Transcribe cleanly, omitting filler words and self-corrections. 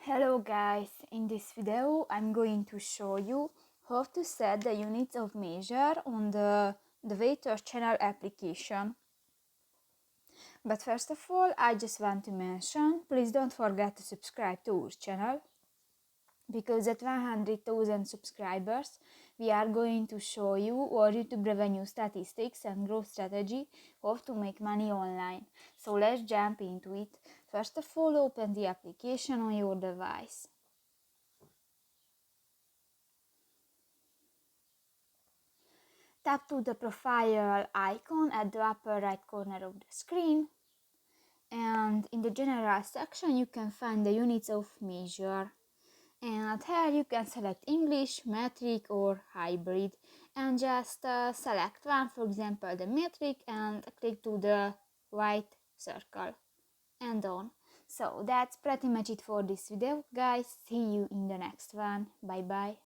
Hello guys, in this video I'm going to show you how to set the units of measure on the Waiter channel application. But first of all, I just want to mention, please don't forget to subscribe to our channel, because at 100,000 subscribers we are going to show you our YouTube revenue statistics and growth strategy, how to make money online. So let's jump into it. First of all, open the application on your device. Tap to the profile icon at the upper right corner of the screen, and in the general section you can find the units of measure, and here you can select English, metric or hybrid, and just select one, for example the metric, and click to the white circle and on. So that's pretty much it for this video guys. See you in the next one. Bye bye.